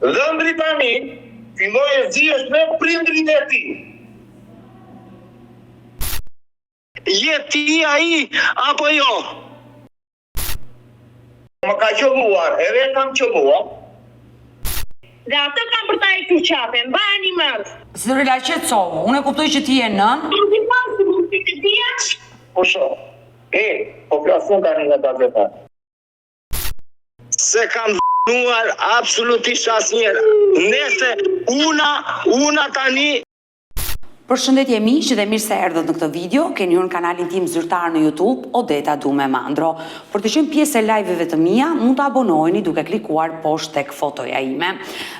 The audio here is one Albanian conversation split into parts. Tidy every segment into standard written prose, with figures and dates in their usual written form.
Dhëndri tani filloi e zihesh me prindrit e tij. Je ti ai apo jo? Më ka qelluar, edhe kam qelluar. Dhe atë kam për ta e kjo qape, mbani mend. Zërila qetësohu, unë e kuptoj që ti je nën. Po shoh. Po flasun tani nga gazetar. Se kam dhënuar absolutisht asnjëherë. Nëse una tani. Përshëndetje miq dhe mirë se erdhët në këtë video. Keni hyrë në kanalin tim zyrtar në YouTube, Odeta Dume Mandro. Për të qenë pjesë e live-eve të mia, mund të abonoheni duke klikuar poshtë tek fotoja ime.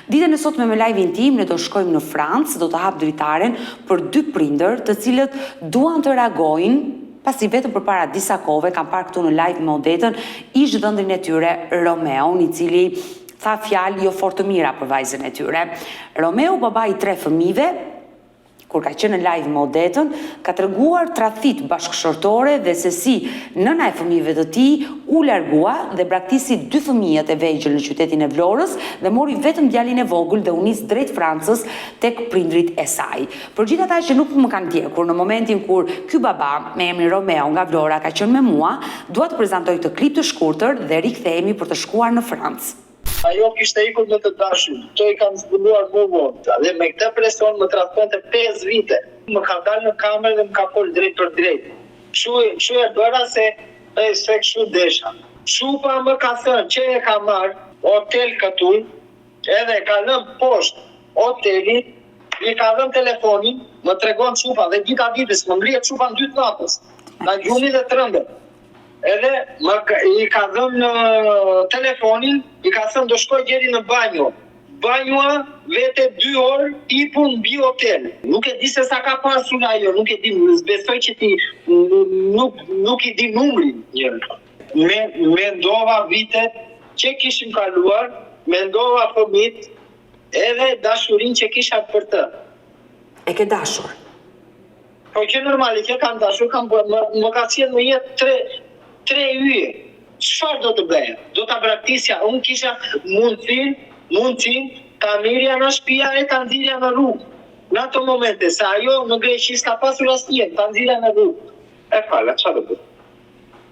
Ditën e sotme me live-in tim ne do shkojmë në Francë, do të hap dritaren për 2 prindër, të cilët duan të reagojnë pasi vetëm përpara disa kohëve kam parë këtu në live me Odetën ish dhëndrin e tyre Romeo, i cili tha fjalë jo fort të mira për vajzën e tyre. Romeo, baba i 3 fëmijëve, kur ka qenë në live me Odetën, ka treguar tradhit bashkëshortore dhe se si nëna e fëmijëve të tij u largua dhe braktisi 2 fëmijët e vegjël në qytetin e Vlorës dhe mori vetëm djalin e vogël dhe u nis drejt Francës tek prindrit e saj. Për gjithë ata që nuk më kanë ndjekur në momentin kur ky baba me emrin Romeo nga Vlora ka qenë me mua, dua të prezantoj këtë klip të shkurtër dhe rikthehemi për të shkuar në Francë. Ajo kishte ikur me të dashur, to i kam zbuluar mua dhe me këtë presion më traftonte 5 vite. Më ka dalë në kamerë dhe më ka folë drejt për drejt. Kështu e bëra se kështu desha. Shupa më ka thënë që e ka marrë hotel këtu, edhe ka lënë poshtë hotelit, i ka dhënë telefonin, më tregon Shupa dhe dita ditës më ngrihet Shupa në 2 natës. Na gjuni dhe trëmbet. Edhe i ka dhënë telefonin, i ka thënë do shkoj deri në banjo. Banjoa vete 2 orë tipu mbi hotel. Nuk e di se sa ka pasur ajo, nuk e di, besoj që ti nuk i di numrin. Mendova vitet që kishim kaluar, mendova fëmijët, edhe dashurinë që kisha për të. E ke dashur? Po që normali që kam dashur, më ka qenë në jetë 3 yje. Çfarë do të bëja? Do ta braktisja. Unë kisha mundësin ta mirja në shtëpia e ta nxirja në rrugë. Në ato momente, se ajo në Greqi s'ka pasur asnjë, ta nxirja në rrugë. E fala, çfarë do bëj?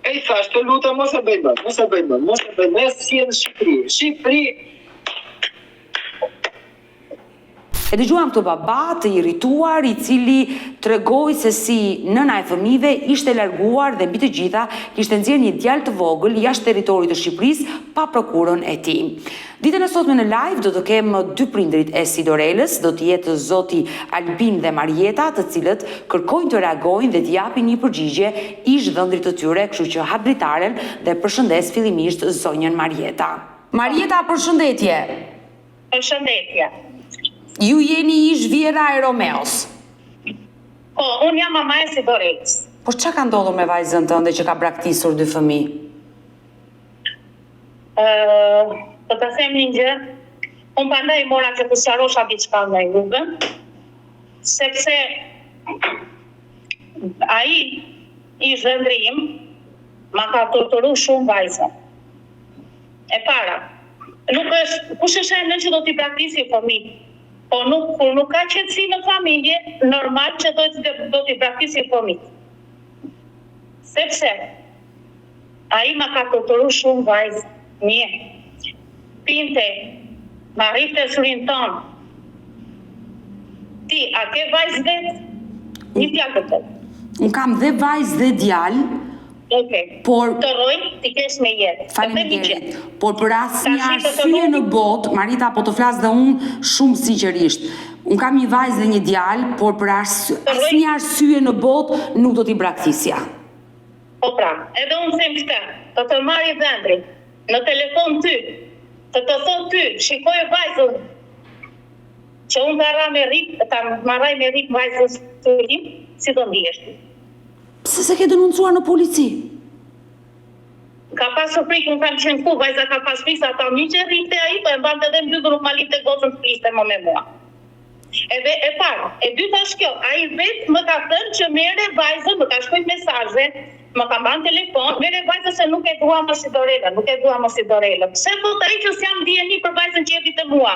E i thash, të lutem mos e bëj më, si në Shqipëri. E dëgjuam këtë baba të irrituar, i cili tregoi se si nëna e fëmijëve ishte larguar dhe mbi të gjitha kishte nxjerrë një djalë të vogël jashtë territorit të Shqipërisë pa prokurën e tij. Ditën e sotme në live do të kem 2 prindrit e Sidorelës, do të jetë zoti Albin dhe Marieta, të cilët kërkojnë të reagojnë dhe të japin një përgjigje ish dhëndrit të tyre, kështu që hap dritaren dhe përshëndes fillimisht zonjën Marieta. Marieta, përshëndetje. Përshëndetje. Ju jeni ish vjera e Romeos. Po, unë jam mama e Sidorelës. Po çka ka ndodhur me vajzën tënde që ka braktisur 2 fëmijë? Të të them një gjë, unë prandaj mora që të sqarosha diçka nga juve, sepse ai ish dhëndri im ma ka torturuar shumë vajzën. E para, nuk është, kush është ai që do t'i braktisi fëmijë? Po kur nuk ka qetësi në familje, normal që do t'i braktisi fëmijë. Sepse ai ma ka torturuar shumë vajzë. Një, pinte, ma rrifte surin tonë. Ti, a ke vajzë vetë? Një djalë të tëtë. Unë kam dhe vajzë dhe djalë. Por të rojnë, ti kesh me jetë. Faleminderit. Por për asnjë arsye në botë, Marita, po të flas dhe unë shumë sinqerisht. Unë kam një vajzë dhe një djalë, por për asnjë arsye në botë nuk do t'i braktisja. Po pra, edhe unë them këtë, të marri dhëndrin në telefon ty, të thot ty, shikoj vajzën që unë ta marraj me rrik vajzën të tim, si do ndihesh ti? Pse se ke denunciuar në polici? Ka pasur frikë, unë kam qenë ku, vajza ka pas frikë, ata miqe rrikte ai, po e mbante edhe mbyllur nuk ma lipte gocën të fliste më me mua. Edhe e dyta është kjo, ai vetë më ka thënë që merre vajzën, më ka shkruajtur mesazhe më ka marrë telefon, mere vajza se nuk e dua më si Dorela. Pse thot ai që s'jam ndjeni për vajzën që jeti te mua?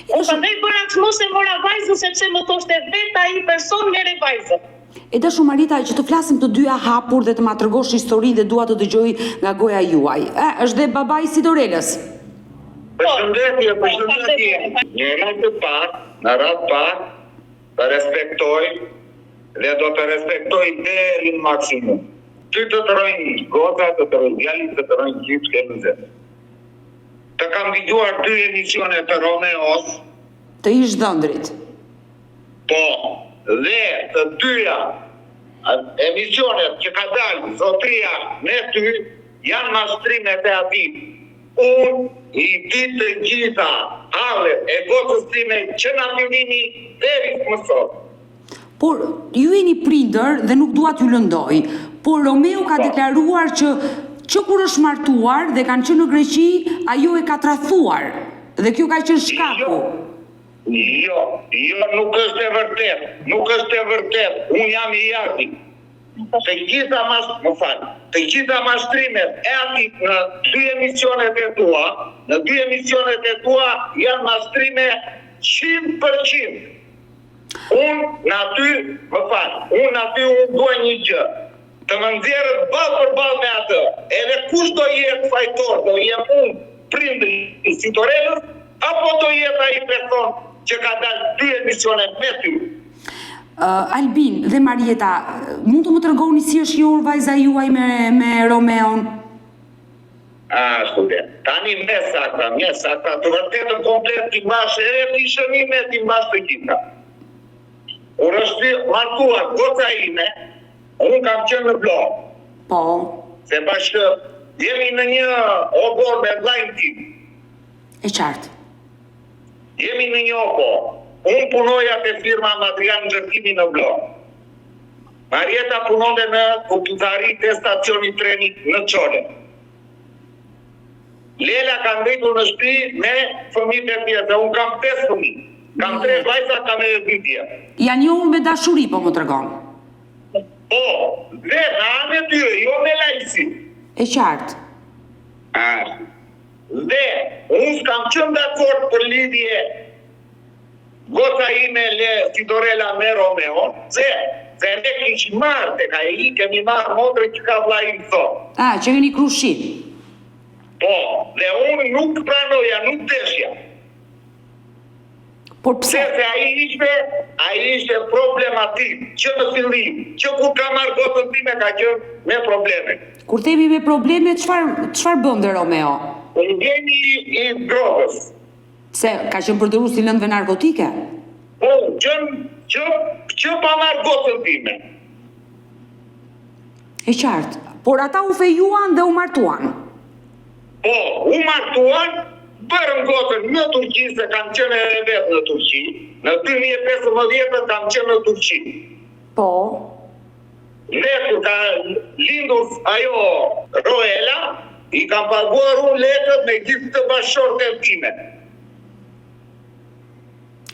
Prandaj bëra kështu se mora vajzën sepse më thoshte vetë ai person mere vajzën. E dashu Marita, që të flasim të dyja hapur dhe të ma tregosh historinë dhe dua të dëgjoj nga goja juaj. Është dhe babai si Dorelës. Përshëndetje. Një rast të parë, në rast parë, të respektoj dhe do të respektoj deri në maksimum. Ty të të rojnë goza, të të rojnë djali, të të rojnë gjithë këtë zë. Të kam dëgjuar 2 emisione të Romeos. Të ish dhëndrit. Po, dhe të dyja emisionet që ka dalë zotria me ty janë mastrimet e ati. Unë i ditë të gjitha hallet e gocës time që na fillimi deri më sot. Por ju jeni prindër dhe nuk dua t'ju lëndoj, por Romeo ka deklaruar që kur është martuar dhe kanë qenë në Greqi, ajo e ka tradhuar dhe kjo ka qenë shkaku. Jo, nuk është e vërtet. Unë jam i jati. Të gjitha mastrimet e atit në 2 emisionet e tua janë mastrime 100%. Unë dua një gjë, të më nxjerrët ballë për ballë me atë, edhe kush do jetë fajtor, do jem unë prindri si Dorelës, apo do jetë ai person që ka dalë 2 emisionet me ty. Albin dhe Marieta, mund të më tregoni si është njohur vajza juaj me Romeon? Student, tani me sakta, të vërtetën komplet t'i mbash edhe t'i shënime, t'i mbash të gjitha. Unë është martuar goca ime, unë kam qenë në blog. Po. Se bashkë jemi në një obor me vllajën tim. E qartë. Jemi në një obor. Unë punoja te firma Material Ndërtimi në blog. Marieta punonte në komputari te stacioni trenit në Çole. Lela ka mbetur në shtëpi me fëmijët e tjerë, unë kam 5 fëmijë. Kam 3 vajza, kam edhe 2 tjerë. Ja njohur me dashuri, po më tregon. Po, dhe në anë e tyre, jo me lajsi. E qartë. Dhe unë s'kam qenë dakord për lidhje goca ime si Dorela me Romeo, se ne kishim marrë tek ai, kemi marrë motrë që ka vllai im sot. Që keni krushin. Po, dhe unë nuk pranoja, nuk deshja. Por pse? Se ai ishte problematik, që në fillim, që kur ka marrë gocën time ka qenë me probleme. Kur themi me probleme, çfarë bënte Romeo? Ndjeni i drogës. Se ka qenë përdorur si lëndëve narkotike? Po, që pa marrë gocën time. E qartë. Por ata u fejuan dhe u martuan. Po, u martuan, bërën gocën në Turqi, se kam qenë edhe vetë në Turqi. Në 2015 kam qenë në Turqi. Po. Dhe kur ka lindur ajo Roela, i kam paguar unë letët me gjithë të bashkëshortet time.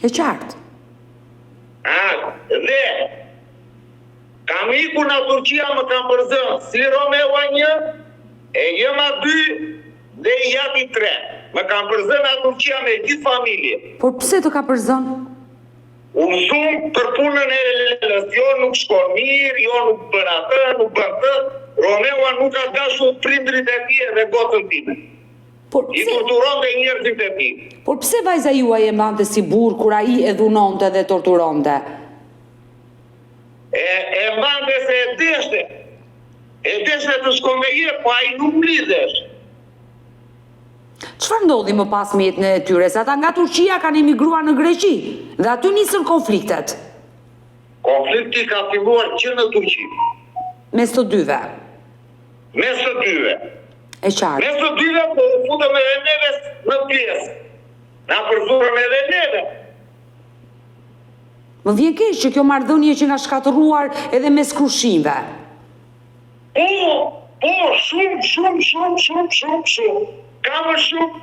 E qartë. Dhe kam ikur në Turqia, më kam përzënë si Romeo 1, e jema 2 dhe i jati 3. Më kam përzënë në Turqia me gjithë familje. Por pse të ka përzënë? Unë shumë për punën e lelës, jo nuk shkon mirë, jo nuk bën atë, nuk bën të. Romeo nuk ka dashur prindrit e tij dhe gocën time. I torturon dhe njerëzit e tij. Por pse vajza juaj e mbante si burr kur ai e dhunonte dhe torturonte? E mbante se e deshte. E deshte të shkon me je, po ai nuk mblidhesh. Çfarë ndodhi më pas me jetën e tyre? Se ata nga Turqia kanë emigruar në Greqi dhe aty nisën konfliktet. Konflikti ka filluar që në Turqi. Mes të dyve. E qartë. Mes të dyve, po u futëm edhe neve në pjesë. Na përzurëm edhe neve. Më vjen keq që kjo marrëdhënie që nga shkatëruar edhe mes krushimve. Po, shumë. Ka më shumë.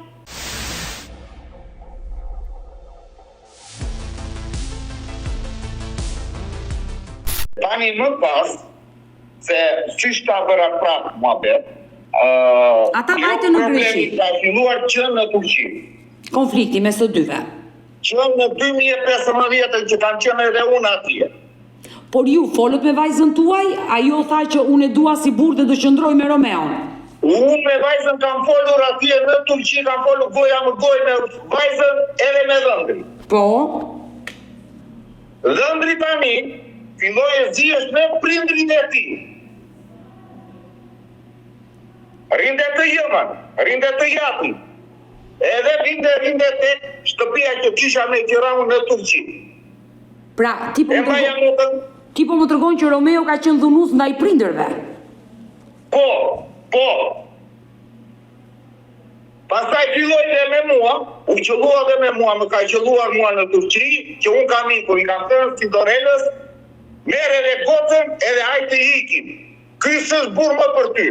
Tani më pas, se qysh ta bëra prapë muhabet. Ata vajte në Greqi. Ka filluar që në Turqi. Konflikti mes të dyve. Që në 2015 që kam qenë edhe unë atje. Por ju folët me vajzën tuaj, ajo tha që unë e dua si burr dhe do qëndroj me Romeon. Unë me vajzën kam folur atje në Turqi, kam folur goja më gojë me vajzën edhe me Dhëndri. Po? Dhëndri tani filloi e zgjesh me prindrin e tij. Rinde të Yemen, rinde të Japi. Edhe rinde të shtëpia që kisha me qira unë në Turqi. Pra, ti po më tregon që Romeo ka qenë dhunues ndaj prindërve. Po. Pastaj filloi dhe me mua, u qellua dhe me mua, më ka qelluar mua në Turqi, që unë kam ikur, i kam thënë si Dorelës, merre edhe gocën edhe hajde të ikim. Ky s'është burr më për ty.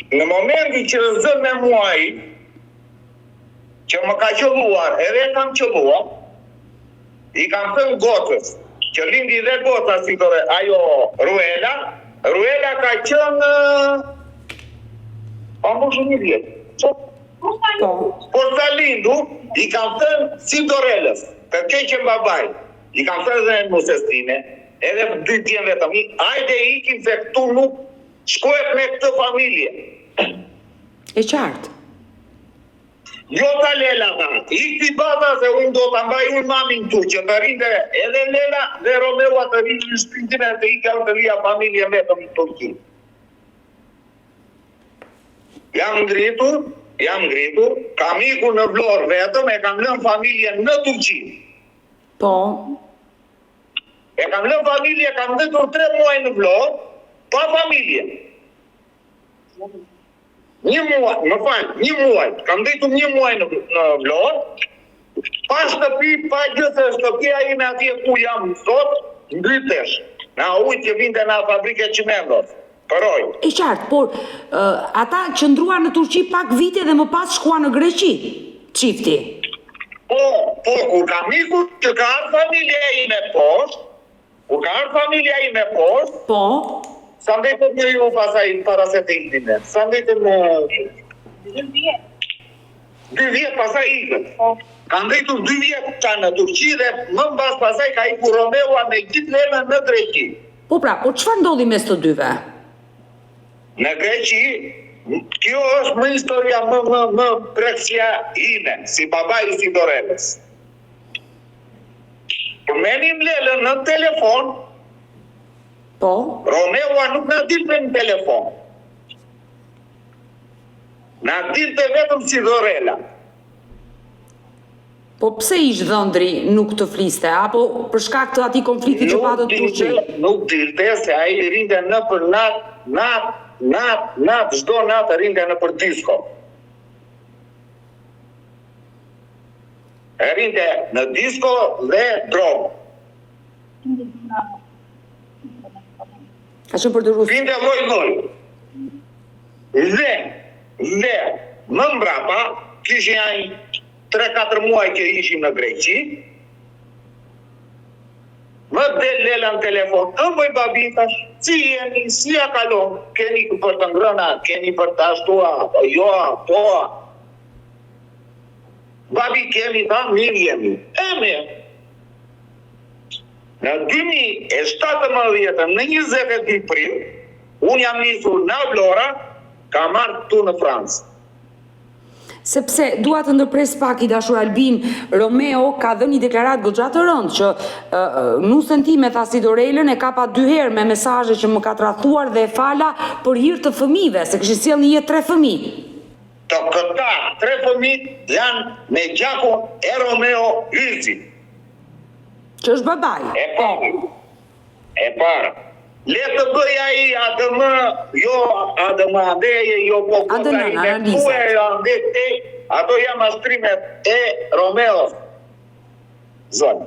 Në momentin që zën me mua ai, që më ka qelluar, edhe kam qelluar, i kam thënë gocës, që lindi dhe goca si dore, ajo Ruela ka qenë ambushë një vjetë. Por sa lindu, i kam thënë si Dorelës, të keqen babaj, i kam thënë dhe në musestine, edhe për 2 tjenë vetëm, ajde ikim se këtu nuk shkohet me këtë familje. E qartë. Jo ta Lela ta, ikti baza se unë do të mbaj unë mamin tu, që të rinde edhe Lela dhe Romeo të rinde në shpintin e të ika të lija familje vetëm në Turqi. Jam ngritur, kam ikur në Vlorë vetëm, e kam lënë familje në Turqi. Po. E kam lënë familje, kam dhëtur 3 muaj në Vlorë, pa familje. Një muaj, kam dhëtur 1 muaj në Vlorë, pa shtëpi, pa gjithë shtëpia ime atje ku jam sot, mbytesh. Na ujtë që vinte nga fabrike qimendos, përoj. E qartë, por ata qëndruan në Turqi pak vite dhe më pas shkuan në Greqi, çifti. Po, kur kam ikur që ka ardhur familja ime poshtë, Po. sa ndetët në ju pasaj para se të ikdime? Sa ndetët në... 2 vjetë pasaj ikët. Ka ndetur 2 vjetë qa në Turqi dhe më mbas pasaj ka ikur Romeoa me gjithë Lelën në Greqi. Po pra, po çfarë ndodhi mes të dyve? Në Greqi, kjo është më historia më preksja ime, si babaj si Dorelës. Përmenim Lelën në telefon, Po? Romeoa nuk në dilte në telefon. Në dilte vetëm si Dorela. Po pse ish Dhëndri nuk të fliste, apo për shkak të atij konflikti që patët Turqi? Nuk dilte se ai rinte në për natë, çdo natë rinte në për disko. Rinte në disko dhe drogë. Ka qenë për të rrugë. Rinte lloj. Dhe më mbrapa kishin ai 3-4 muaj që ishim në Greqi. Më del Lela në telefon, bëj babi, tash, si jeni, si ja kalon, keni për të ngrëna, keni për të ashtua, jo, po. Babi kemi, tha, mirë jemi. Mirë. Në 2017, në 22 prill, unë jam nisur në Vlora, ka marrë tu në Francë. Sepse dua të ndërpres pak i dashur Albin, Romeo ka dhënë një deklaratë goxha të rëndë që nusën time tha si Dorelën e kapa 2 herë me mesazhe që më ka tradhuar dhe e fala për hir të fëmijëve, se kishin sjellë në jetë 3 fëmijë. Të këta 3 fëmijë janë me gjakun e Romeo Hyzi. Që është babaj. E para. Le të bëj ai ADM, jo ADM andeje, jo po ato janë mastrimet e Romeo. Zonë.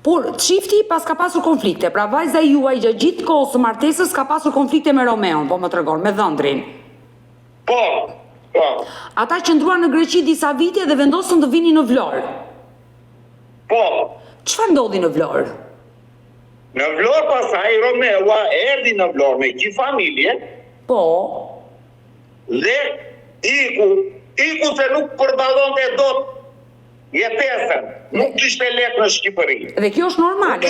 Por çifti pas ka pasur konflikte, pra vajza juaj gjatë gjithë kohës së martesës ka pasur konflikte me Romeon, po më tregon, me Dhëndrin. Po. Ata qëndruan në Greqi disa vite dhe vendosën të vinin në Vlorë. Po. Çfarë ndodhi në Vlorë? Në Vlorë pasaj Romeua erdi në Vlorë me gjithë familje. Po. Dhe iku se nuk përballonte dot jetesën. Nuk kishte lek në Shqipëri. Dhe kjo është normale.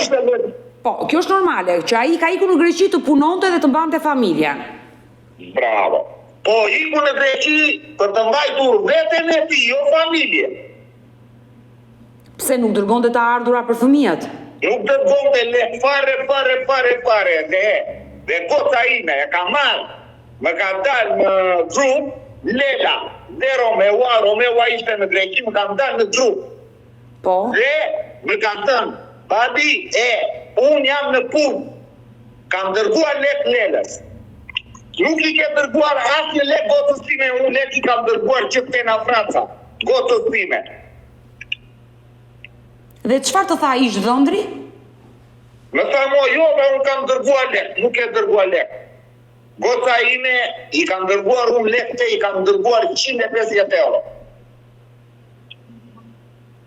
Po, kjo është normale, që ai ka ikur në Greqi të punonte dhe të mbante familjen. Bravo. Po iku në Greqi për të mbajtur veten e tij, jo familje. Pse nuk dërgonte të ardhura për fëmijët? Nuk dërgonte lek fare. Dhe goca ime e ka marrë. Më ka dalë në grup Lela dhe Romeua ishte në Greqi, më ka dalë në grup. Po. Dhe më ka thënë, babi, unë jam në punë, kam dërguar lek Lelës. Nuk i ke dërguar asnjë lek gocës time, unë lek i kam dërguar që të në Franca, gocës time. Dhe çfarë të tha ish dhëndri? Më tha mo, jo, dhe unë kam dërguar lek, nuk e dërguar lek. Goca ime i kam dërguar unë lek te, i kam dërguar 150 euro.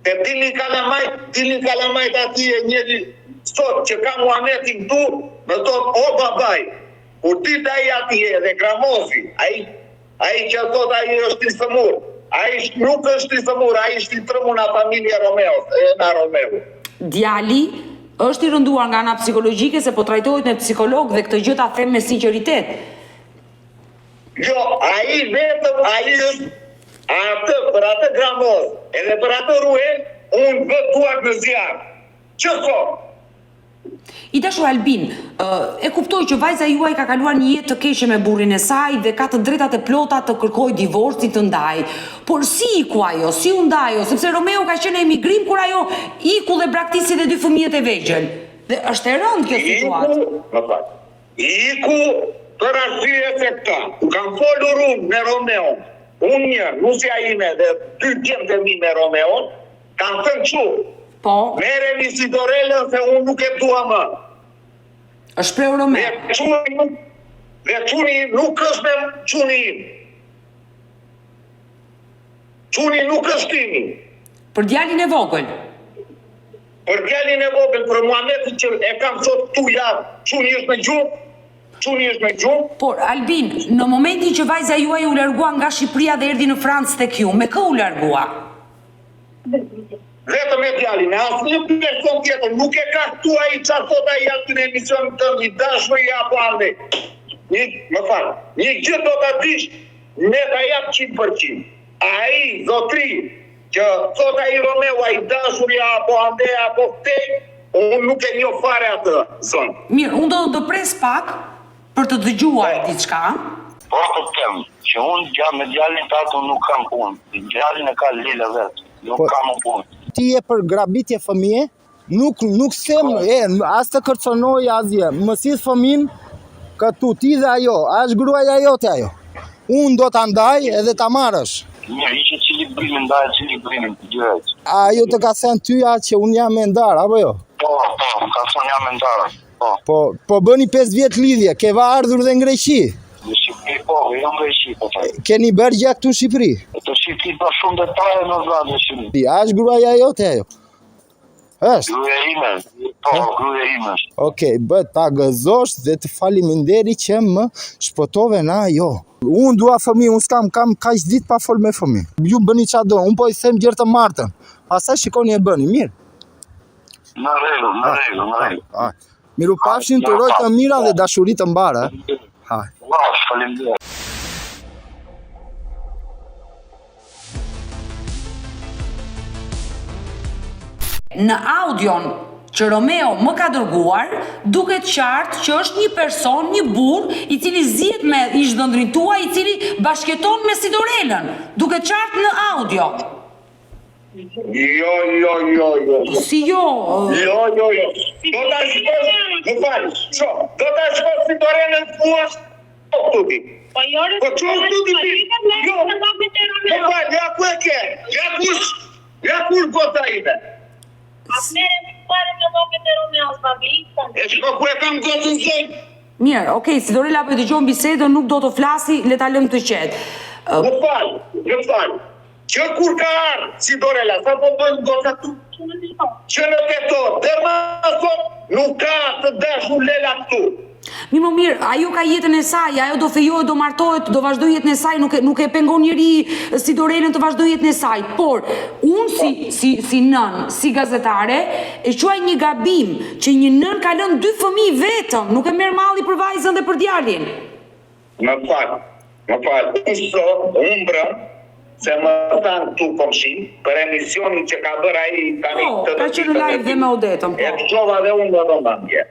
Te dilin kalamajt ati e njëri sot që ka Muhametin këtu, më thot, o babaj, kur dit ai ati e dhe Gramosi, ai që thot ai është i sëmur, ai nuk është i sëmur, ai është i trëmu nga familje Romeu. Djali është i rënduar nga ana psikologjike se po trajtohet me psikolog dhe këtë gjë ta them me sinqeritet. Jo, ai është atë për atë Gramos, edhe për atë Ruel, unë vëtuar në zjarë. Që thot? I dashur Albin, e kuptoj që vajza juaj ka kaluar një jetë të keqe me burrin e saj dhe ka të drejtat e plota të kërkojë divorcin të ndaj. Por si iku ajo, si u ndajo, sepse Romeu ka qenë emigrim kur ajo iku dhe braktisi dhe 2 fëmijët e vegjël. Dhe është e rëndë kjo situatë. Iku për arsye se këta, kam folur unë me Romeu, unë një, nusja ime dhe 2 djemtë e mi me Romeu, kam thënë që, po, merreni si Dorelën se unë nuk e dua më. është preu Romeu. Dhe quni nuk është me quni im. Quni nuk është imi. Për djalin e vogël. Për djalin e vogël, për Muhametin që e kam sot tu javë, quni është me gjumë. Por, Albin, në momentin që vajza juaj u largua nga Shqipëria dhe erdhi në Francë tek ju, me kë u largua? Vetëm me djalin, asnjë person tjetër, nuk e ka këtu ai çfarë thot ai aty në emisionin tënd, i dashuri apo ande. Një gjë do ta dish, ne ta jap 100%. Ai zotri që thot ai Romeu, ai dashuri apo ande apo te, unë nuk e njoh fare atë zonë. Mirë, unë do të pres pak për të dëgjuar diçka. Po të them që unë me djalin tatë nuk kam punë. Djalin e ka Lela vetë, nuk kam punë. Ti je për grabitje fëmije, nuk sem, as të kërconoj asgjë, më sis fëmin këtu ti dhe ajo, është gruaja jote ajo. Unë do ta ndaj edhe ta marrësh. Mirë, ishte cili brimin ndaj, cili brimin të gjërët. Ajo të ka thënë tyja që unë jam me ndarë, apo jo? Po, ka thënë jam me ndarë. Po bëni 5 vjet lidhje, keva ardhur dhe në Greqi. Në Shqipëri, po, jo në Greqi, po taj. Keni bërë gjë këtu në Shqipëri? Të Shqipëri pa shumë detaje në vladë në Shqipëri. Është gruaja jote ajo? Është? Gruaja ime, po, gruaja ime. Okej, ta gëzosh dhe të faliminderi që më shpëtove na ajo. Unë dua fëmijë, unë s'kam kaq ditë pa fol me fëmijë. Ju bëni çfarë do, unë po i them gjë të martën. Pastaj shikoni e bëni, mirë. Në rregull. Miru pafshin, të uroj të mira dhe dashuri të mbara. Faleminderit. Në audion që Romeu më ka dërguar, duket qartë që është një person, një burr, i cili zihet me ishdhëndrin tuaj, i cili bashkëton me si Dorelën. Duket qartë në audio. Jo. Si jo? Jo. Do ta shkosh, më fal. Do ta shkosh si Dorelën fuash. Po tuti. Po jore. Po tuti. Jo. Më fal, ja ku e ke? Ja kur gota ime. E shko ku e kam gotën zonë? Mirë, okej, si Dorela po e dëgjon bisedën, nuk do të flasi, le ta lëm të qetë. Më fal. Që kur ka ardhë si Dorela, sa po bëjnë goca tu? Që në tetor, dërma sot nuk ka të dashur Lela këtu. Mi më mirë, ajo ka jetën e saj, ajo do fejohet, do martohet, do vazhdoj jetën e saj, nuk e pengon njëri si Dorelën të vazhdoj jetën e saj. Por, unë si nën, si gazetare, e quaj një gabim që një nën ka lënë 2 fëmijë vetëm, nuk e merr malli për vajzën dhe për djalin. Më falë, unë brëm, se më thanë tu komshin, për emisionin që ka bërë ai tani Po, ka qenë live dhe me Odetën, po. E të gjova dhe unë dhe domandje.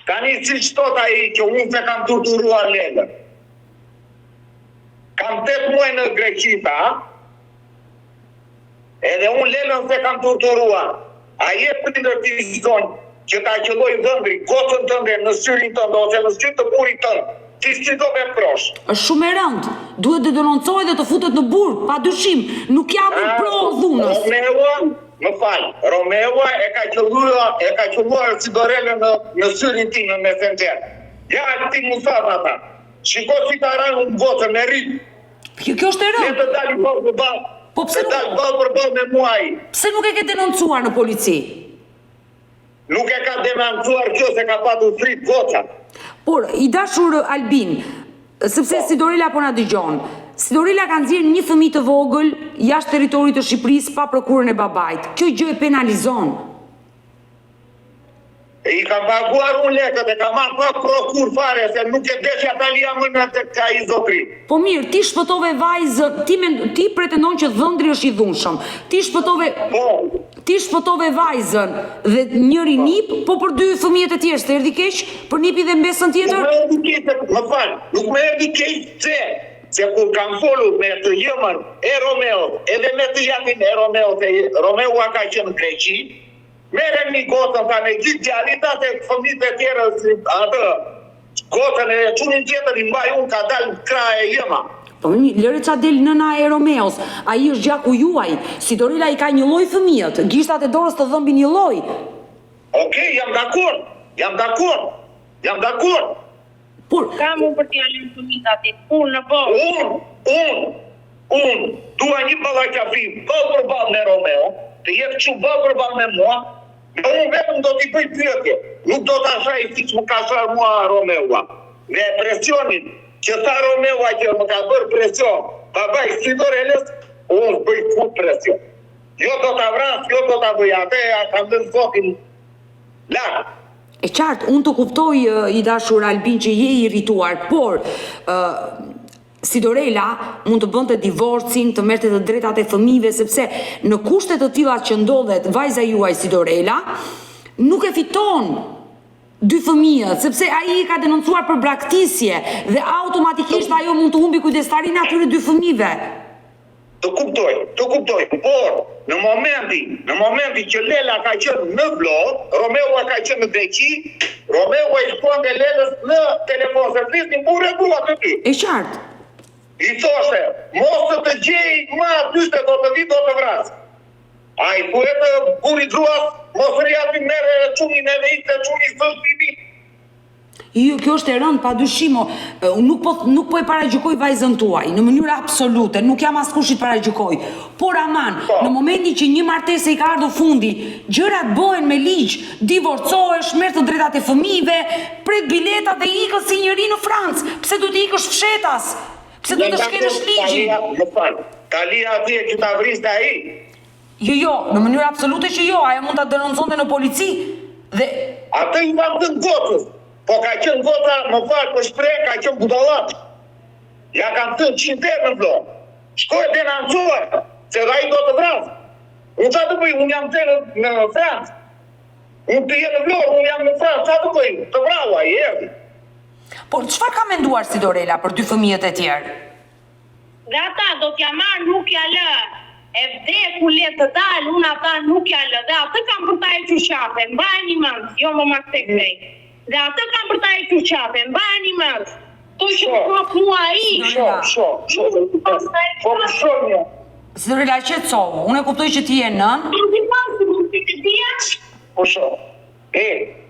Tani si qëtot ai që unë se kam torturuar Lelën. Kam 8 muaj në Greqita, edhe unë Lelën se kam torturuar. A jetë prindër t'i zonë që ta qëlloj dhëndri, gocën tënde në syrin tënde, ose në syrin të burit tënde, ti si do me prosh. Është shumë e rëndë, duhet të denoncohet dhe të futet në burg, pa dyshim, nuk jam pro dhunës. Më falë, Romeua e ka qëlluar si Dorelën në syrin ti në Messenger. Ja, ti mu thasë ata. Shiko si ta ranë në gocën me rritë. Kjo është e Ne rëndë. të dali bërë për balë. Po pse të dali bërë për balë me muaj. Pse nuk e ke denoncuar në polici? Nuk e ka denoncuar kjo se ka patur fritë goca. Por, i dashur Albin, sepse si Dorela po na dëgjon, si Dorela ka nxjerrë një fëmijë të vogël jashtë territorit të Shqipërisë pa prokurën e babait. Kjo gjë e penalizon. I kam paguar unë lekët, e kam marrë pa prokur fare, se nuk e desha talia më në të ka i zotri. Po mirë, ti shpëtove vajzën, ti pretendon që dhëndri është i dhunshëm. Ti shpëtove vajzën dhe njëri nip, po për 2 fëmijët e tjerë, s'të erdhi keq për nipi dhe mbesën tjetër? Më falë, nuk me erdi keq se kur kam folur me të jëmën e Romeo, edhe me të jamin e Romeo, Romeo ka qenë Greqi, merem një gotën, ta me gjithë gjalita se fëmijët e tjere, atë, gotën e qunin tjetër, i mbaj unë ka dalë kraje e jëma. Po lëre qa del nëna e Romeos, a i është gjaku juaj, si Dorela i ka një loj fëmijët, gishtat e dorës të dhëmbi një loj. Okej, jam dakord. Por, Kam unë për t'ja lënë fëmijët aty, unë në borë. Unë dua një ballaqafi bëllë për ballë me Romeo, të jetë që bëllë për ballë me mua, dhe unë vetëm do t'i bëj pyetje, nuk do t'a shaj si që më ka shar mua Romeoa. Me presionin, që tha Romeoa që më ka bërë presion, babaj si Dorelës, unë bëj fut presion. Jo do t'a vrasë, jo do t'a bëj atë, a kam dënë zotin lakë. e qartë, unë të kuptoj i dashur Albin që je i irrituar, por si Dorela mund të bënte divorcin, të merrte të drejtat e fëmijëve, sepse në kushte të tilla që ndodhet vajza juaj si Dorela, nuk e fiton 2 fëmijët, sepse ai ka denoncuar për braktisje dhe automatikisht ajo mund të humbi kujdestarinë atyre 2 fëmijëve. Të kuptoj, por në momenti që Lela ka qenë në vlog, Romeo ka qenë në Greqi, Romeo i shkonde Lelës në telefon servisin, burë e bua të ty. E qartë. I thoshte, mos të gjej ma tyste do të vi do të vrasë. A i ku e të buri druas, mos rjati mere qumin edhe i të quni së shpibi. Jo, kjo është e rëndë, pa dyshimo, nuk po e paragjykoj vajzën tuaj, në mënyrë absolute, nuk jam askushit paragjykoj. Por aman, në momenti që një martese i ka ardhur fundi, gjërat bëhen me ligj, divorcohesh, merr të drejtat e fëmijëve, pret biletat dhe ikës si njëri në Francë. Pse du të ikësh fshetas? Pse du të shkelësh ligjin? Talia atje që ta vriste ai. Jo, në mënyrë absolute që jo, ajo mund ta denonconte në polici dhe atë i kam të gocës. Po ka qenë gota, më falë për shprej, ka qenë budalat. Ja kam të 100 në vlog. Shkoj dhe në nëzuar, se da i do të vrasë. Unë qa të bëj, unë jam të në Francë. Unë të jetë në vlog, unë jam në Francë, qa të bëj, të vrava, i erdi. por çfarë ka menduar si Dorela për 2 fëmijët e tjerë? Dhe ata do t'ja marrë nuk ja lë. E vdeku le të dalë, unë ata nuk ja lë. Dhe atë kam për ta e qyshape, mbajni mend, jo më mas tek vej. Dhe atë kam për ta e qyshape, mbajni mend. Tu që më kap mua i. Si Dorela qetësohu, unë e kuptoj që ti je nën.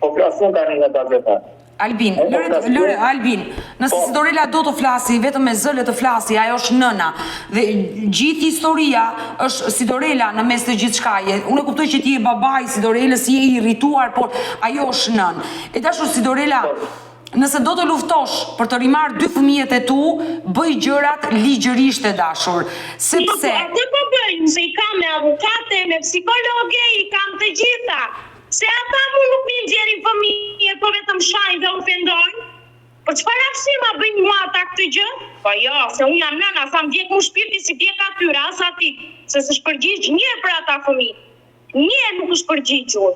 Po flasun tani nga gazeta. Albin, lëre, Albin, nëse Sidorela do të flasi, vetëm me zële të flasi, ajo është nëna. Dhe gjithë historia është Sidorela në mes të gjithë shkaje. Unë e kuptoj që ti e babai Sidorelës, je i irrituar, por ajo është nën. E dashur Sidorela, nëse do të luftosh për të rimarrë 2 fëmijët e tu, bëj gjërat ligjërisht e dashur. Sepse... Atë po bëjmë, se i kam me avukate, me psikologe, i kam të gjitha. Se ata mu nuk mi nxjerrin fëmijët, po vetëm shajnë dhe ofendojnë. Për çfarë arsye ma bëjnë mua ata këtë gjë? Po jo, se unë jam nëna, sa më vjek mu shpirti si vjek atyre, as atit, se s'është përgjigj një për ata fëmijë. Një nuk është përgjigjur.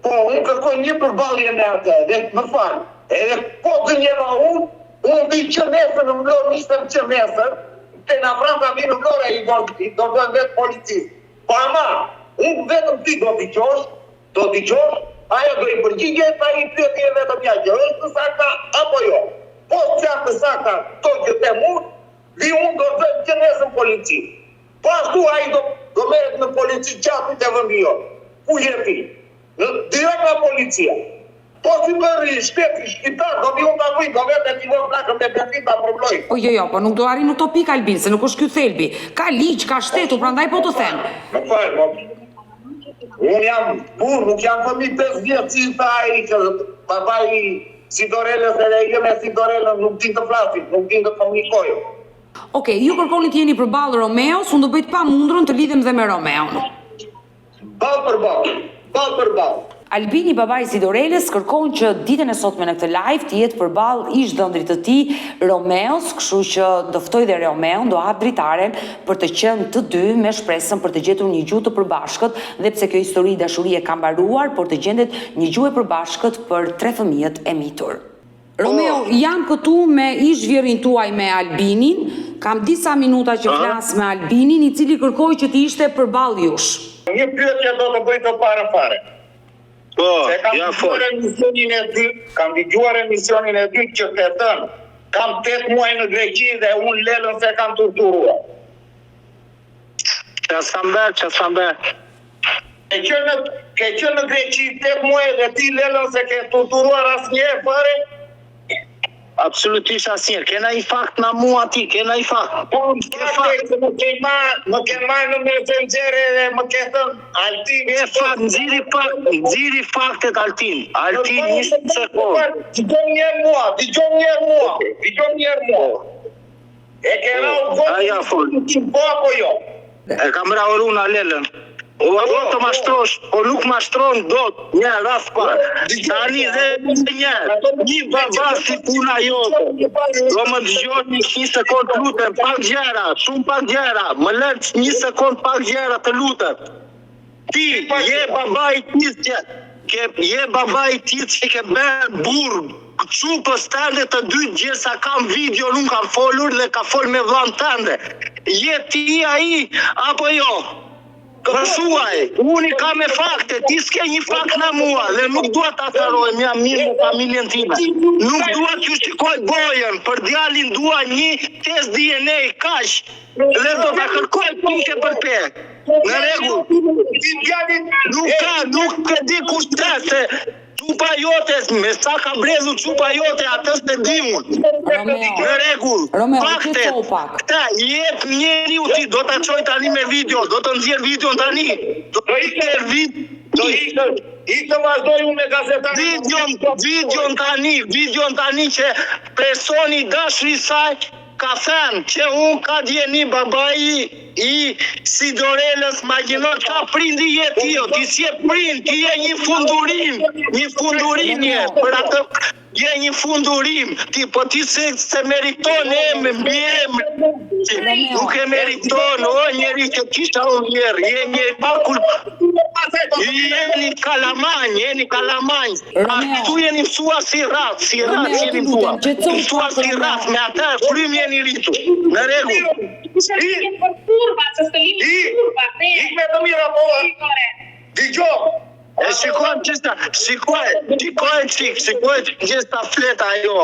Po, unë kërkoj një përballje me atë, dhe më fal. Edhe po gënjeva unë vi që nesër në mlorë, nisëm që nesër, te na franta vi në mlorë i do bëjmë vetë policisë. Po ama, unë vetëm ti do t'i qosh, ajo do i përgjigje, ta i pyetje vetëm ja që është të sakta, apo jo. Po që janë të sakta, to që te mund, vi unë do të që nesër në polici. Po ashtu a i do meret në polici qatë të vëndi jo. Ku je ti? Direkt nga policia. Po si për shteti shqitar, do vi unë të vëjt, do vetë e t'i vëjt plakën me betit të probloj. Po jo, po nuk do arrin utopik Albin, se nuk është ky thelbi. Ka ligj, ka shtetu, prandaj po të them. Më falë, unë jam burr, nuk jam fëmijë 5 vjeç si ta ai që babai Sidorelës edhe jo me Sidorelën nuk din të flasin, nuk din të komunikojë. Okej, ju kërkoni të jeni përballë Romeos, unë do bëj të pamundurën të lidhem dhe me Romeon. Ball për ball. Albini, babai Sidorelës, kërkon që ditën e sotme në këtë live të jetë përballë ish dhëndrit të tij Romeos, kështu që do ftoj dhe Romeon, do hap dritaren për të qenë të dy me shpresën për të gjetur një gjuhë të përbashkët, dhe pse kjo histori dashurie ka mbaruar, por të gjendet një gjuhë e përbashkët për 3 fëmijët e mitur. Romeo, jam këtu me ish vjerin tuaj me Albinin, kam disa minuta që flas me Albinin, i cili kërkoi që të ishte përballë jush. Një pyetje do të bëj të parë fare. Po, Se kam dëgjuar emisionin e dytë që të thënë, kam 8 muaj në Greqi dhe unë Lelën se kam torturuar. Çfarë? Ke qenë në Greqi 8 muaj dhe ti Lelën se ke torturuar asnjëherë fare? Absolutisht asnjëherë. Kena i fakt na mua ti, kena i fakt. Po, më ke marrë në Messenger dhe më ke thënë Altin. Ke fakt, nxiri faktet Altin. Altin 20 sekondë. Dëgjom njerë mua. E ke rau po apo jo? E kam rau na Lelën. O do të mashtrosh, o nuk mashtron dot, një rast parë. Tani dhe një baba si puna jote. Do më dëgjoni 1 sekond lutem, pak gjëra, shumë pak gjëra. Më lër 1 sekond pak gjëra të lutem. Ti je baba i tij që ke bërë burr. Çu për stande të dy gjësa kam video, nuk kam folur dhe ka fol me vllain tënde. Je ti ai apo jo? Kësuaj, unë i ka me fakte, ti s'ke një fakt në mua dhe nuk dua të atëroj me mirë me familjen time. Nuk dua t'ju shikoj bojën, për djalin dua një test DNA kaq dhe do të kërkoj pike për pe. Në rregull. Nuk e di kushtet se çupa jote, me sa ka brezur çupa jote, atës të dimun. Në rregull. Fakte. Këta, jep njeriu ti, do ta çoj tani me video, do të nxjerr videon tani. Do ikë vazhdoj unë me gazetarë. Videon tani që personi dashuri saj ka thënë që unë ka djeni babai i Sidorelës, imagjino ka prindi je ti, ti si e prind, ti je një fundurim je, për atë je një fundurim, ti po ti se meriton nuk e meriton, o njeri që kisha unë njerë, je një pakull, jeni kalamanj, tu jeni mësua si rat jeni mësua si rat, me atë frym jeni rritu, në rregull. Ik me të mira po, digjo. E shikoj gjitha fleta jo.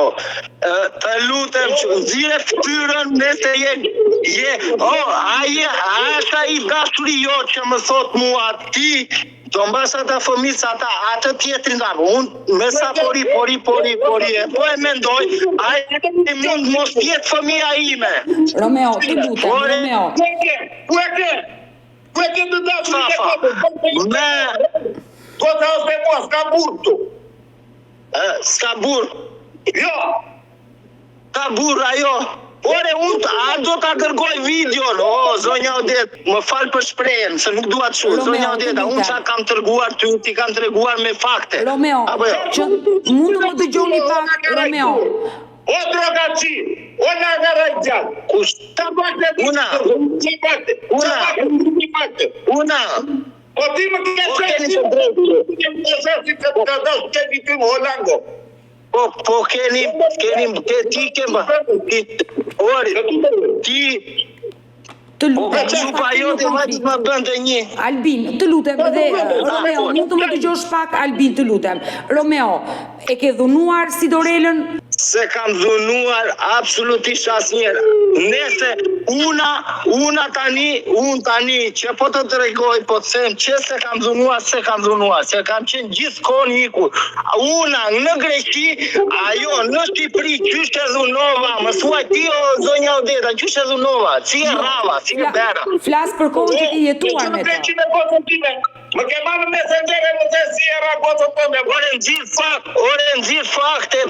Të lutem që nxire ftyrën nëse a është ai dashuri jo që më thot mua ti Do mbas ata fëmijë ata atë tjetrin nga unë me sa pori po e mendoj ai mund mos jetë fëmia ime. Romeo, të lutem, Romeo. Ku e ke të dashur Me do të ose mua s'ka burr tu. s'ka burr. Jo. Ka burr ajo. Ore, unë do ta dërgoj videon, zonja Odet, më fal për shprehjen, se nuk dua të shoh. Zonja Odeta, unë çka kam treguar ty, ti kam treguar me fakte. Romeo, që mund të më dëgjoni pak, Romeo. O drogaci, o nagarajjan. Ta bate Una. Una. O ti më keni të drejtë. Po keni ti ori, ti Të lutem, çupa jote vajtë më bënte një. Albin, të lutem, dhe Romeo, mund të më dëgjosh pak, Albin, të lutem. Romeo, e ke dhunuar Sidorelën? Se kam dhunuar absolutisht asnjëherë. Nëse unë tani që po të tregoj, po të them që se kam dhunuar, se kam qenë gjithkohë ikur. Una në Greqi, ajo në Shqipëri qysh e dhunova, më thuaj ti o zonja Odeta, qysh e dhunova, si e rrava, si e bera. Flas për kohën që ke jetuar me të. Më ke marrë mesengere më të si e rragotën të me. Ore nxirr fakte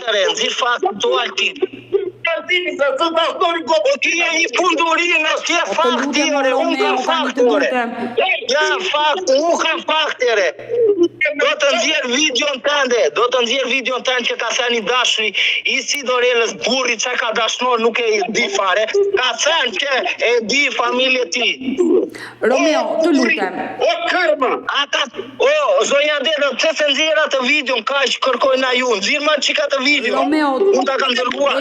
tu altin. O ti e një pundurin, o ti e fakti, ore, unë kam fakte, ore. Ja, fakte, unë kam fakte, ore. Do të nxjerr videon tënd që ka thënë dashuri i Sidorelës burri çka ka dashnor nuk e di fare. Ka thënë që e di familje ti. Romeo, të lutem. O kërma. Zonja Deda, pse se nxjerr atë videon kaq kërkoj na ju. Nxjerr më çika të video. Romeo, unë ta kam dërguar.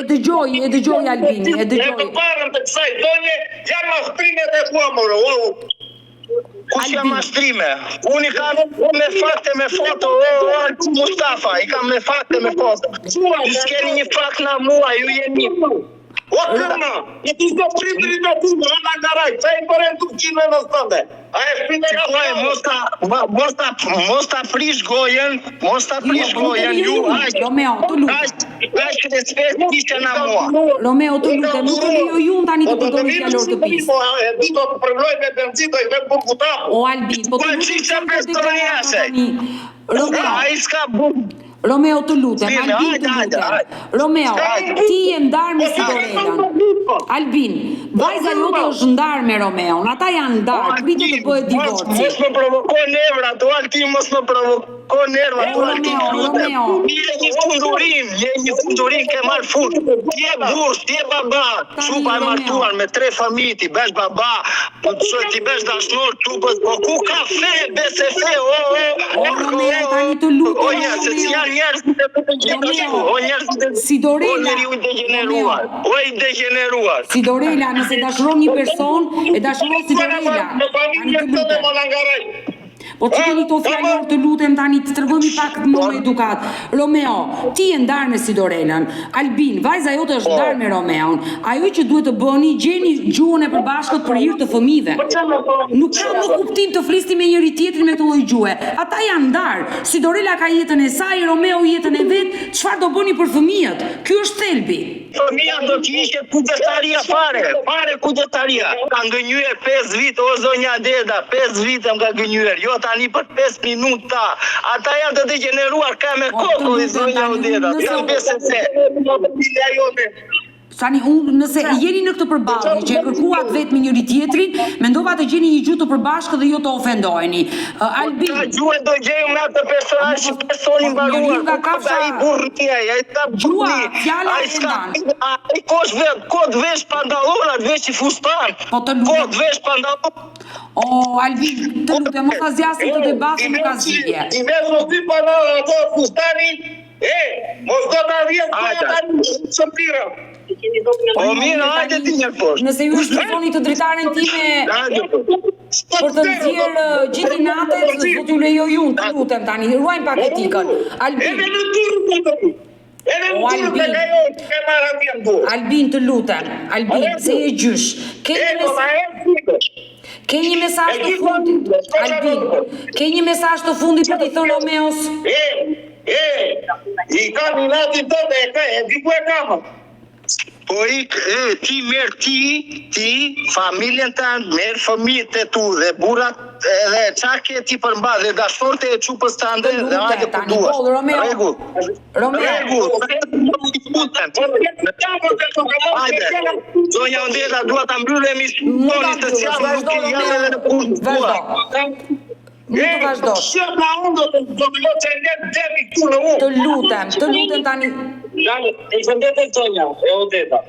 E dëgjoj Albini, e E dëgjoj. përparën të kësaj zonje, janë mashtrimet e tua, moro. Kush jam mashtrime? Unë i kam me fakte, me foto, Mustafa, i kam me fakte, me foto. Ju s'keni një fakt na mua, ju jeni. O kërma, e ti s'do pritri në punë, o nga garaj, që e përën të qime në stënde. A e shpite nga Mos ta prish gojen, ju Romeo, të lutem. aq respekt kishte na mua. Romeo, të lutem, nuk e lejo ju tani të përdori fjalor të pisë. E di do të përvloj me benzinë, i vetë bukuta. O Albin, po të Romeo, Ai s'ka buk. Romeo, të lutem, Albin, të lutem. Romeo, ti je ndarë me Sidorelën. Albin, vajza jote është ndarë me Romeon, ata janë ndarë, pritet të bëhet divorci. Mos më provoko nerva, tu alti mos më provoko nerva, tu alti lutem. Je një fundurim, ke marrë fund. Ti je burr, ti je baba. Çupa e martuar me 3 familje, ti bësh baba, po ti bësh dashnor, çupës, po ku ka fe, bese fe, Romeo, tani të lutem. O njerëz Sidorela, i degeneruar. Sidorela, nëse dashuron një person, e dashuron Sidorela. Tani të lutem. Po të keni këto fjalor të lutem tani të tregojmë pak më edukat. Romeo, ti je ndarë me Sidorelën. Albin, vajza jote është ndarë me Romeon. Ajo që duhet të bëni, gjeni gjuhën e përbashkët për hir të fëmijëve. Nuk ka më kuptim të flisni me njëri tjetrin me këtë lloj gjuhe. Ata janë ndarë. Sidorela ka jetën e saj, Romeo jetën e vet. Çfarë do bëni për fëmijët? Ky është thelbi. Fëmija do të ishte kujdestaria fare kujdestaria. Ka ngënjyer 5 vite, o zonja Deda, 5 vite më ka ngënjyer. Jo tani për 5 minuta. Ata janë të degeneruar ka me kokë, zonja Deda. Janë besëse. Tani unë nëse jeni në këtë përballje që e kërkuat vetëm njëri tjetrin, mendova të gjeni një gjuhë të përbashkët dhe jo të ofendojeni. Albin, ka gjuhë do gjejmë me atë personazh që personin mbaruar. Ai burrnia, ai ta gjuha, fjala e ndan. Ai kod vesh pantallonat, vesh i fustan. Po të lutem. Kod vesh pantallon. O Albin, të lutem, mos ta zgjasim këtë debat, nuk ka zgjidhje. I vesh mos ti pa ato fustani. Mos do ta vjen tani çmpira. Po mirë, hajde ti një poshtë. Nëse ju shpëtoni të dritaren time për të nxjerrë gjithë natën, do t'ju lejoj unë, të lutem tani, ruajmë pak etikën. Albin. Albin, të lutem. Albin, se je gjysh. Ke një mesazh të fundit, Albin. Ke një mesazh të fundit për t'i thënë Romeos? I kam i natin tëte, e di ku e kam. Po ti merë ti, familjen tanë, merë fëmijët e tu dhe burat edhe qa ke ti përmba dhe dashnorët e qupës të ande dhe hajde për duash. Regu. Hajde, zonja Ondela duat të mbyllë emisionin të sjavë nuk e janë edhe në punë të duat. Mund të vazhdosh. Shëpa unë do të që e një demi këtu në unë. Të lutem tani. I shëndetet zonja, e Odeta.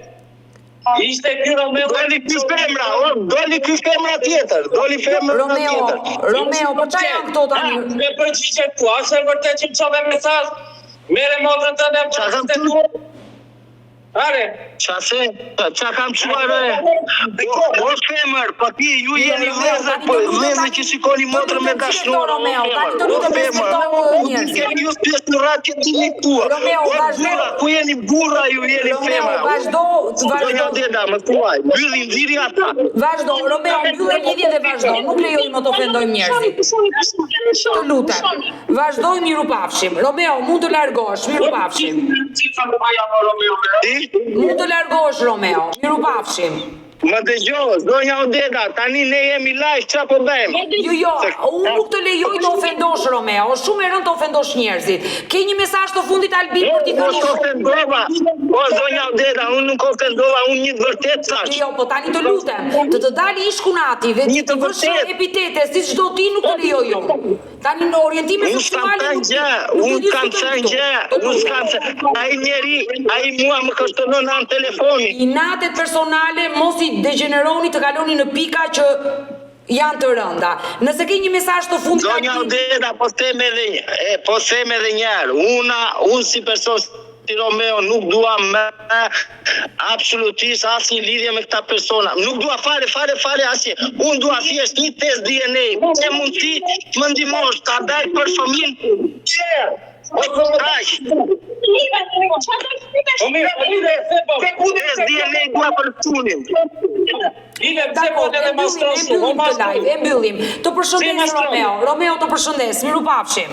Ishte ky Romeo... Doli ky femra tjetër, Romeo, po qa janë këto tani? Me përgjigjet tu, është e vërtet që më qove mesazh, mere motrën të ne qa kam të Are, qa kam quar o femër, po ti ju jeni lezër që shikoni motrë me dashnor, o femër, ju s'pjesë në ratë që ti një tua, ku jeni burra ju jeni femër, zonja Deda, më tuaj, byllin dhiri ata. Vazhdo, Romeo, mbyllë lidhje dhe vazhdo, nuk lejoj më të ofendojmë njerëzit. Të lutem, vazhdoj miru pafshim. Romeo, mund të largosh, miru pafshim. Mund të largosh, Romeo, miru pafshim. Më dëgjohë, zonja Odeta, tani ne jemi live, qa po bëjmë? Jo, unë nuk të lejoj të ofendosh, Romeo, shumë e rënd të ofendosh njerëzit. Ke një mesazh të fundit, Albin, për t'i thënë? Po, zonja Odeta, unë nuk ofendova, unë një të vërtet thash. Jo, po tani të lutem, të dali ish kunati, dhe të vërshë epitete, si çdo ti nuk të lejoj jo. Tani në orientime seksuale unë kam thënë gjë, unë s'kam thënë, ai njeri, ai mua më kështonon anë telefoni. I natet personale, mos i degeneroni të kaloni në pika që janë të rënda. Nëse ke një mesazh të fundit... Zonja Odeta, po them edhe njerë, unë si person si Romeo nuk dua me absolutisht asnjë lidhje me këta persona. Nuk dua fare asnjë. Unë dua thjesht një test DNA. Se mund ti të më ndihmosh ta dal për fëmijën? Test DNA dua për punin. E mbyllim. Të përshëndes Romeo. Romeo, të përshëndes. Mirupafshim.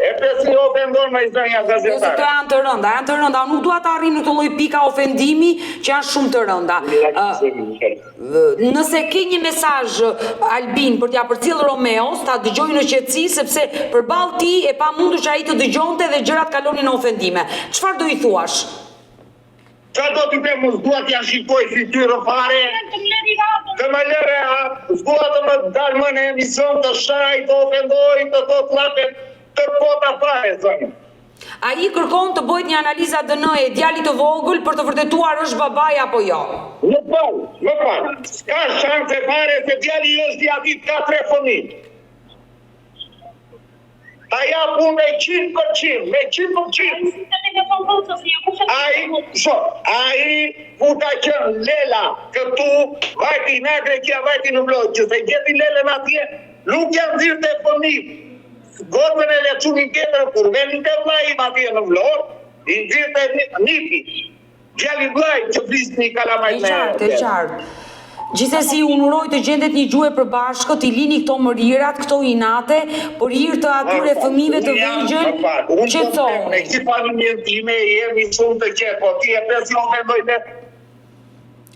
E pesi ofendon me i zonja gazetare. Këto janë të rënda, nuk dua të arrim në të lloj pika ofendimi që janë shumë të rënda. Nëse ke një mesazh Albin për t'ia përcjell Romeos, ta dëgjoj në qetësi sepse përballë ti e pamundur që ai të dëgjonte dhe gjërat kalonin në ofendime. Çfarë do i thuash? Qa do t'i them, s'dua t'ja shikoj fytyrën fare, të më lëre, s'dua të më dalë më në emision të shaj, të ofendoj, të thot lapet, të pota fare, zonjë. Ai kërkon të bëjt një analiza DNA-e djalit të vogël për të vërtetuar është babaj apo jo. Më falë, s'ka shanse fare se djali është djatit ka 3 fëmijë. Ta jap unë me 100%. Ai ku ka qenë Lela këtu, vajti në Greqia, vajti në vlogë, që se gjeti Lelen atje, nuk janë dhirë të fëmijë. Godën e lequnin tjetër, kur venin të vlajim atje në vlorë, i dhirë të nipi. Gjalli vlaj që flisë një kalamaj me... E qartë. Gjithsesi unë uroj të gjendet një gjuhë e përbashkët, i lini këto mërirat, këto inate, për hir të atyre fëmijëve të vegjël, qetësohuni. Me kësi familjen time jemi shumë të qetë, po ti e presion me dojte.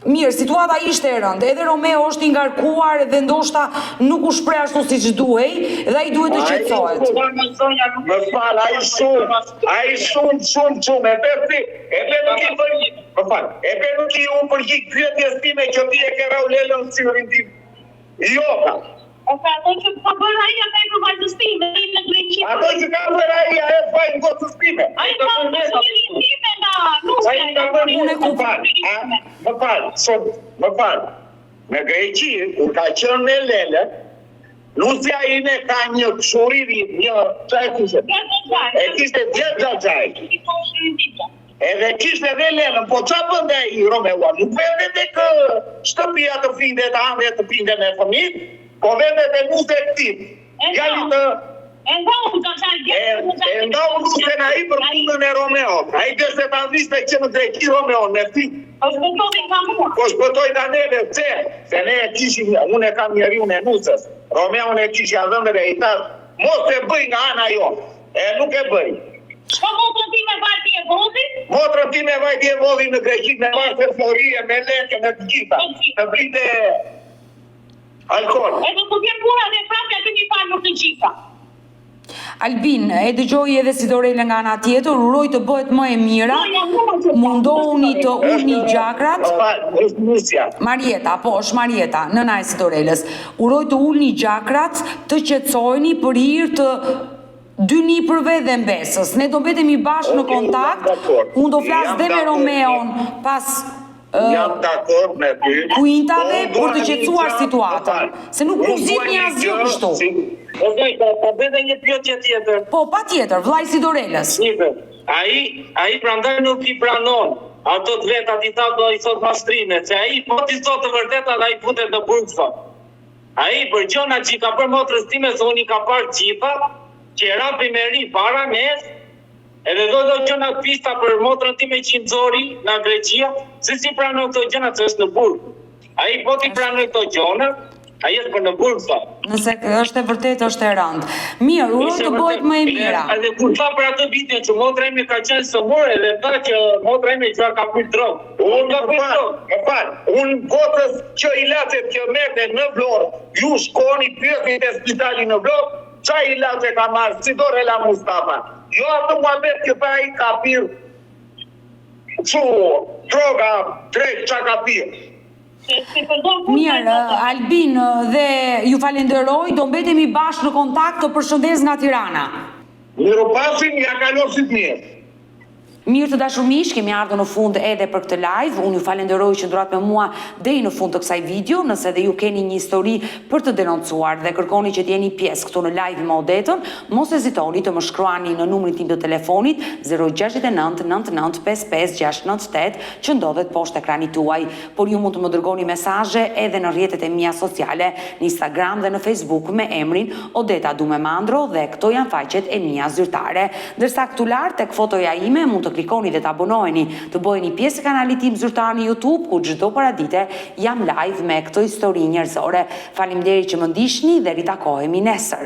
Mirë, situata ishte e rëndë, edhe Romeo është i ngarkuar dhe ndoshta nuk u shpreh ashtu siç duhej dhe ai duhet të qetësohet. Më fal, ai shumë, e përdi unë përgjik pyetjes time që ti e ke rau Lelën si rëndim. Jo, ka. Ato që ka bërë ai ata i vajzëstime, në Greqi. Ato që ka bërë ai e fajnë vajzëstime. Ai ka bërë time na, Më falë. Në Greqi, kur ka qënë me Lele, Lusja ime ka një këshuriri, qaj kështë. E kishte 10 gjaj. Edhe kishte dhe Lelën, po qa bënde i Romeo? Nuk vende dhe kë shtëpia të finde të ande të pinde me fëmijë, po vende dhe muse këtim. E nga unë ka qaj E ndau lusen ai për punën e Romeot. Ai dhe se ta viste që në drejti Romeon me fit. Po shpëtoi nga mua. Po shpëtoi nga neve, pse? Se ne e kishim, unë e kam njeriun e nusës. Romeon e kishja dhëndër e i tash, mos e bëj nga ana jo. E nuk e bëj. Po motrën time vajti e vodhi? Motrën time vajti e vodhi në Greqi, me masë florie, me leke, me të gjitha. Të blite alkohol. Edhe ku vjen puna dhe prapja kemi falur të gjitha. Albin, e dëgjoj edhe si Dorele nga ana tjetër, uroj të bëhet më e mira, mundohuni të ulni gjakrat. Është musja. Marieta, po, është Marieta, nëna e si Dorelës. Uroj të ulni gjakrat, të qetësojeni për hir të dy nipërve dhe mbesës. Ne do mbetemi bashkë në kontakt. Unë do flas dhe me Romeon pas Jam dakord me ty. kuintave për të qetësuar situatën. Se nuk zgjidhni asgjë kështu. Po bëj një pyetje tjetër. Po, patjetër, vllai si Dorelës. Ai prandaj nuk I pranon ato të vetat I tha do I thot mastrine, se ai po ti thot të vërtetat ai futet në burg sot. Ai për gjona që I ka për motrës time se unë I ka parë gjitha, që e rapi me ri para mes, edhe do gjona pista për motrën time qinxori nga Greqia, se si pranon këto gjona që është në burg. Ai po ti pranoj këto gjona, ai është për në burg sot. Nëse është e vërtetë, është e rëndë. Mirë, uroj të bëhet më e mira. Edhe kur tha për atë video që motra ime ka qenë sëmur, edhe tha që motra ime që ka pyet drog. Më fal, unë gotës që I lacet që merte në Vlorë, ju shkoni pyetni te spitali në Vlorë, qa I lacet ka marrë, si Dorela Mustafa. Jo atë muhabet që pa I ka pirë, që droga, drejt qa ka pirë. Mirë, Albin, dhe ju falenderoj, do mbetemi bashkë në kontakt të përshëndes nga Tirana. Miru pasin, ja kalosit mirë. Mirë të dashur miq, kemi ardhur në fund edhe për këtë live. Unë ju falenderoj që ndroat me mua deri në fund të kësaj video. Nëse edhe ju keni një histori për të denoncuar dhe kërkoni që t'jeni pjesë këtu në live me Odetën, mos hezitoni të më shkruani në numrin tim të telefonit 06999555698 që ndodhet poshtë ekranit tuaj. Por ju mund të më dërgoni mesazhe edhe në rrjetet e mia sociale, në Instagram dhe në Facebook me emrin Odeta Dumemandro dhe këto janë faqet e mia zyrtare. Ndërsa këtu lart tek fotoja ime mund të klikoni dhe të abonoheni, të bëheni pjesë e kanalit tim zyrtar në YouTube, ku çdo paradite jam live me këtë histori njerëzore. Faleminderit që më ndiqni dhe ritakohemi nesër.